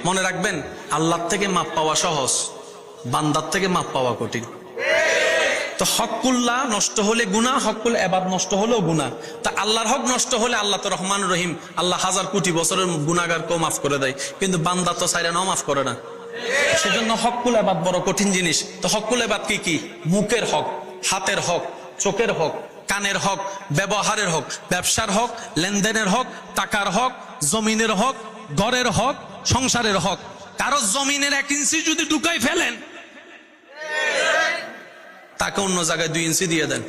মনে রাখবেন, আল্লাহর থেকে মাপ পাওয়া সহজ, বান্দার থেকে মাপ পাওয়া কঠিন। তো হকুল্লাহ নষ্ট হলে গুনাহ, হকুল এবাদ নষ্ট হলেও গুনাহ। তা আল্লাহর হক নষ্ট হলে আল্লাহ তো রহমান রহিম, আল্লাহ হাজার কোটি বছরের গুনাহগারকেও মাফ করে দেয়, কিন্তু বান্দা তো চাইলে নাও মাফ করে না। সেজন্য হকুল এবাদ বড় কঠিন জিনিস। তো হকুল এবাদ কি কি? মুখের হক, হাতের হক, চোখের হক, কানের হক, ব্যবহারের হক, ব্যবসার হক, লেনদেনের হক, টাকার হক, জমিনের হক, ঘরের হক, সংসারের হক। কারো জমিনের 1 ইঞ্চি যদি ঢুকাই ফেলেন, তাকে অন্য জায়গায় 2 ইঞ্চি দিয়ে দেন,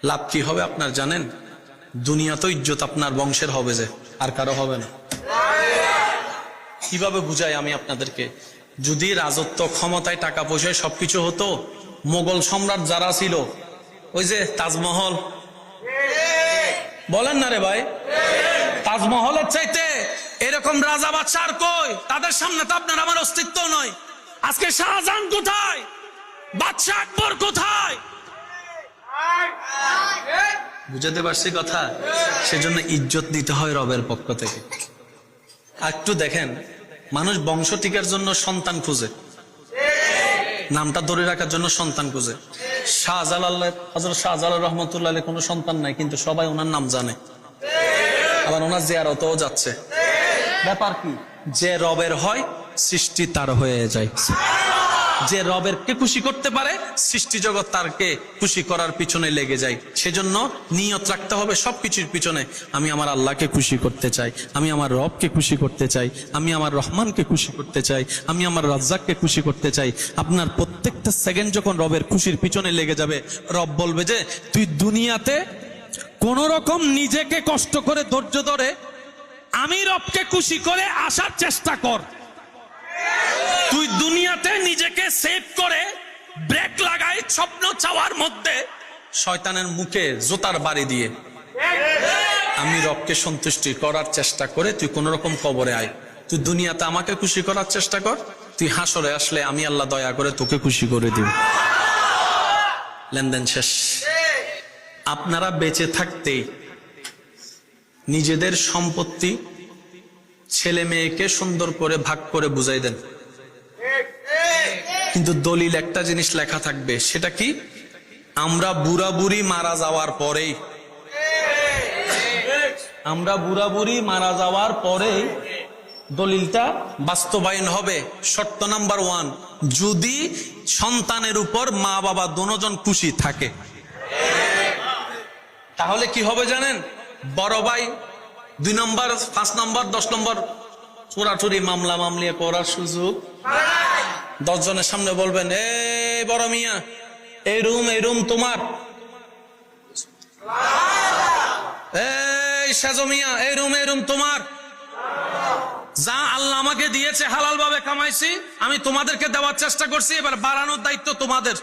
লাভ কি হবে আপনার জানেন? দুনিয়া তো ইজ্জত আপনার বংশের হবে, যে আর কারো হবে না। কিভাবে বুঝাই আমি আপনাদেরকে? যদি রাজত্ব, ক্ষমতায়, টাকা পয়সায় সবকিছু হতো, মোগল সম্রাট যারা ছিল, ওই যে তাজমহল, বলেন না রে ভাই, তাজমহলের চাইতে এরকম রাজা বাদশাহ কই? তাদের সামনে তো আপনার আমার অস্তিত্ব নয়। আজকে শাহজাহান কোথায়? বাদশাহ আকবর কোথায়? বুঝাতে পারছি কথা? সেজন্য ইজ্জত দিতে হয় রবের পক্ষ থেকে। একটু দেখেন, মানুষ বংশ টিকার জন্য সন্তান খুঁজে, নামটা ধরে রাখার জন্য সন্তান খুঁজে। শাহজালাল, হযরত শাহজালাল রহমতুল্লাহ আলাইহি কোনো সন্তান নাই, কিন্তু সবাই ওনার নাম জানে, আবার ওনার জিয়ারতও যাচ্ছে। ব্যাপার কি? যে রবের হয়, সৃষ্টি তার হয়ে যায়। যে রবের কে খুশি করতে পারে, সৃষ্টি জগৎ তারকে খুশি করার পিছনে লেগে যায়। সেজন্য নিয়ত রাখতে হবে সবকিছুর পিছনে, আমি আমার আল্লাহকে খুশি করতে চাই, আমি আমার রবকে খুশি করতে চাই, আমি আমার রহমানকে খুশি করতে চাই, আমি আমার রাজ্জাককে খুশি করতে চাই। আপনার প্রত্যেকটা সেকেন্ড যখন রবের খুশির পিছনে লেগে যাবে, রব বলবে যে তুই দুনিয়াতে কোন রকম নিজেকে কষ্ট করে ধৈর্য ধরে আমি রবকে খুশি করে আসার চেষ্টা কর। তুই দুনিয়াতে নিজেকে সেভ করে ব্রেক লাগাই স্বপ্ন চাওয়ার মধ্যে শয়তানের মুখে জোতার বাড়ি দিয়ে আমি রবকে সন্তুষ্টি করার চেষ্টা করে তুই কোন রকম কবরে আয়। তুই দুনিয়াতে আমাকে খুশি করার চেষ্টা কর, তুই হাসরে আসলে আমি আল্লাহ দয়া করে তোকে খুশি করে দিব। লেনদেন শেষ। আপনারা বেঁচে থাকতেই নিজেদের সম্পত্তি ছেলে মেয়েকে সুন্দর করে ভাগ করে বুঝাই দেন, কিন্তু দলিল একটা জিনিস লেখা থাকবে, সেটা কি? আমরা বুড়া বুড়ি মারা যাওয়ার পরেই, আমরা বুড়া বুড়ি মারা যাওয়ার পরেই দলিলটা বাস্তবায়ন হবে। শর্ত নাম্বার 1, যদি সন্তানের উপর মা বাবা দুজন খুশি থাকে, তাহলে কি হবে জানেন? বড় ভাই 2 নম্বর, 5 নম্বর, 10 নম্বর চোরাচুরি মামলা মামলা করার সুযোগ। 10 জনের সামনে বলবেন, এই বড় মিয়া, এই রুম তোমার, এই সাজো মিয়া, এই রুম তোমার। যা আল্লাহ আমাকে দিয়েছে হালাল ভাবে কামাইছি, আমি তোমাদেরকে দেওয়ার চেষ্টা করছি, এবার বাড়ানোর দায়িত্ব তোমাদের।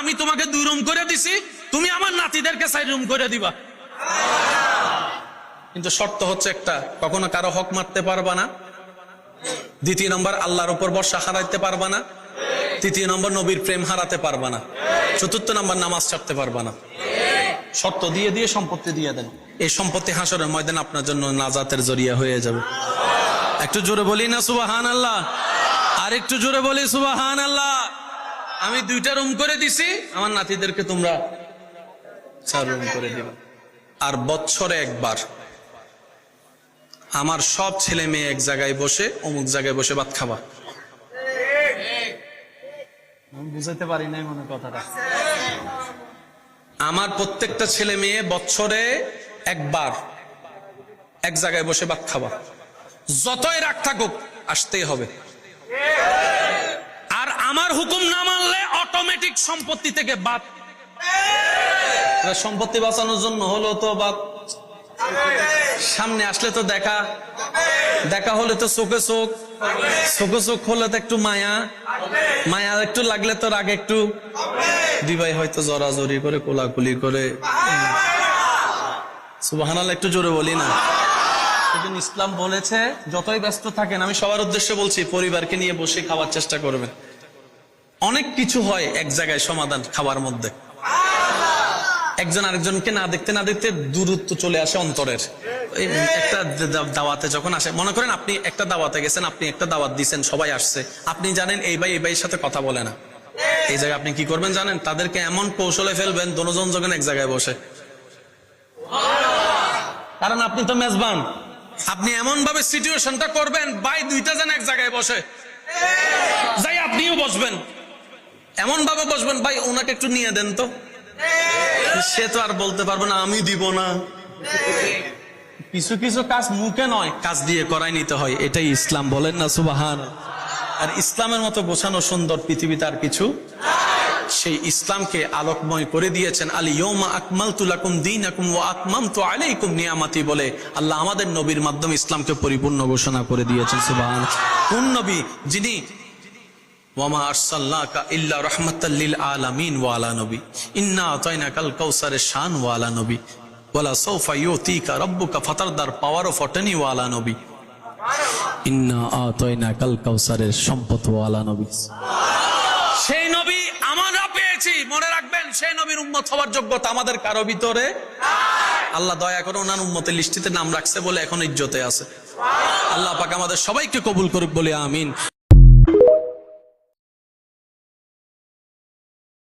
আমি তোমাকে 2 রুম করে দিছি, তুমি আমার নাতিদেরকে 4 রুম করে দিবা। কিন্তু শর্ত হচ্ছে একটা, কখনো কারো হক মারতে পারবা না। 2 নম্বর, আল্লাহর উপর ভরসা হারাইতে পারবা না। 3 নম্বর, নবীর প্রেম হারাতে পারবা না। 4 নম্বর, নামাজ ছাড়তে পারবা না। শর্ত দিয়ে দিয়ে সম্পত্তি দিয়ে দেন। এই সম্পত্তি হাসরের ময়দান আপনার জন্য নাজাতের জরিয়া হয়ে যাবে। একটু জোরে বলি না সুবহানাল্লাহ? আর একটু জোরে বলি সুবহানাল্লাহ? আমি 2টা রুম করে দিছি, আমার নাতিদেরকে তোমরা 4 রুম করে দিবা। আর বছরে একবার আমার সব ছেলে মেয়ে এক জায়গায় বসে, অমুক জায়গায় বসে ভাত খাবা। আমি বুঝাতে পারি নাই মনে কথাটা। আমার প্রত্যেকটা ছেলে মেয়ে বছরে একবার এক জায়গায় বসে ভাত খাবা। যতই রাগ থাকুক, আসতেই হবে। আর আমার হুকুম না মানলে অটোমেটিক সম্পত্তি থেকে বাদ। সম্পত্তি বাঁচানোর জন্য হলো তো বাদ, সামনে আসলে তো দেখা হলে তো চোখে চোখ হলে তো একটু মায়া একটু লাগলে তো রাগ একটু, দিবাই হয়তো জড়াজড়ি করে কোলাকুলি করে। সুবহানাল্লাহ, একটু জোরে বলি না? সেদিন ইসলাম বলেছে যতই ব্যস্ত থাকেন, আমি সবার উদ্দেশ্যে বলছি, পরিবারকে নিয়ে বসে খাওয়ার চেষ্টা করবেন। অনেক কিছু হয় এক জায়গায় সমাধান খাবার মধ্যে। একজন আরেকজনকে না দেখতে দূরত্ব চলে আসে অন্তরের। এই একটা দাওয়াতে যখন আসে, মনে করেন আপনি একটা দাওয়াতে গেছেন, আপনি একটা দাওয়াত দিচ্ছেন, সবাই আসছে, আপনি জানেন এই ভাইয়ের সাথে কথা বলে না, এই জায়গায় আপনি কি করবেন জানেন? তাদেরকে এমন কৌশলে ফেলবেন দুজন যখন এক জায়গায় বসে, কারণ আপনি তো মেজবান, আপনি এমন ভাবে সিচুয়েশনটা করবেন ভাই দুইটা জন এক জায়গায় বসে, যাই আপনিও বসবেন, এমন ভাবে বসবেন ভাই ওনাকে একটু নিয়ে দেন তো, সে তো আর বলতে পারবে না আমি দিব না। কিছু কিছু কাজ মুখে নয় কাজ দিয়ে করাই নিতে হয়, এটাই ইসলাম, বলেন না সুবহান। আর ইসলামের মতো গোছানো সুন্দর পৃথিবীতে আর কিছু, সেই ইসলামকে আলোকময় করে দিয়েছেন আল-ইয়াউমা আকমালতু লাকুম দীনাকুম ওয়া আতমামতু আলাইকুম নিয়ামতি বলে আল্লাহ আমাদের নবীর মাধ্যমে ইসলামকে পরিপূর্ণ ঘোষণা করে দিয়েছেন। সুবহান। কোন নবী? যিনি ওয়ামা আরসালনাকা ইল্লা রাহমাতাল লিল আলামিন ওয়া আলা নবী ইন্না আতাইনাকাল কাউসারের শান ওয়া আলা নবী ওয়ালা সাউফা ইউতিকা রাব্বুকা ফাতারদার পাওয়ার অফ অটনি ওয়া আলা নবী ইন্না আতাইনাকাল কাউসারের সম্পদ ওয়া আলা নবী। সেই নবী আমরা পেয়েছি, মনে রাখবেন সেই নবীর উম্মত হওয়ার যোগ্যতা আমাদের কারো ভিতরে আল্লাহ দয়া করে ওনার উম্মতের লিস্টিতে নাম রাখছে বলে এখন ইজ্জতে আছে। আল্লাহ পাক আমাদের সবাইকে কবুল করুক বলে আমিন।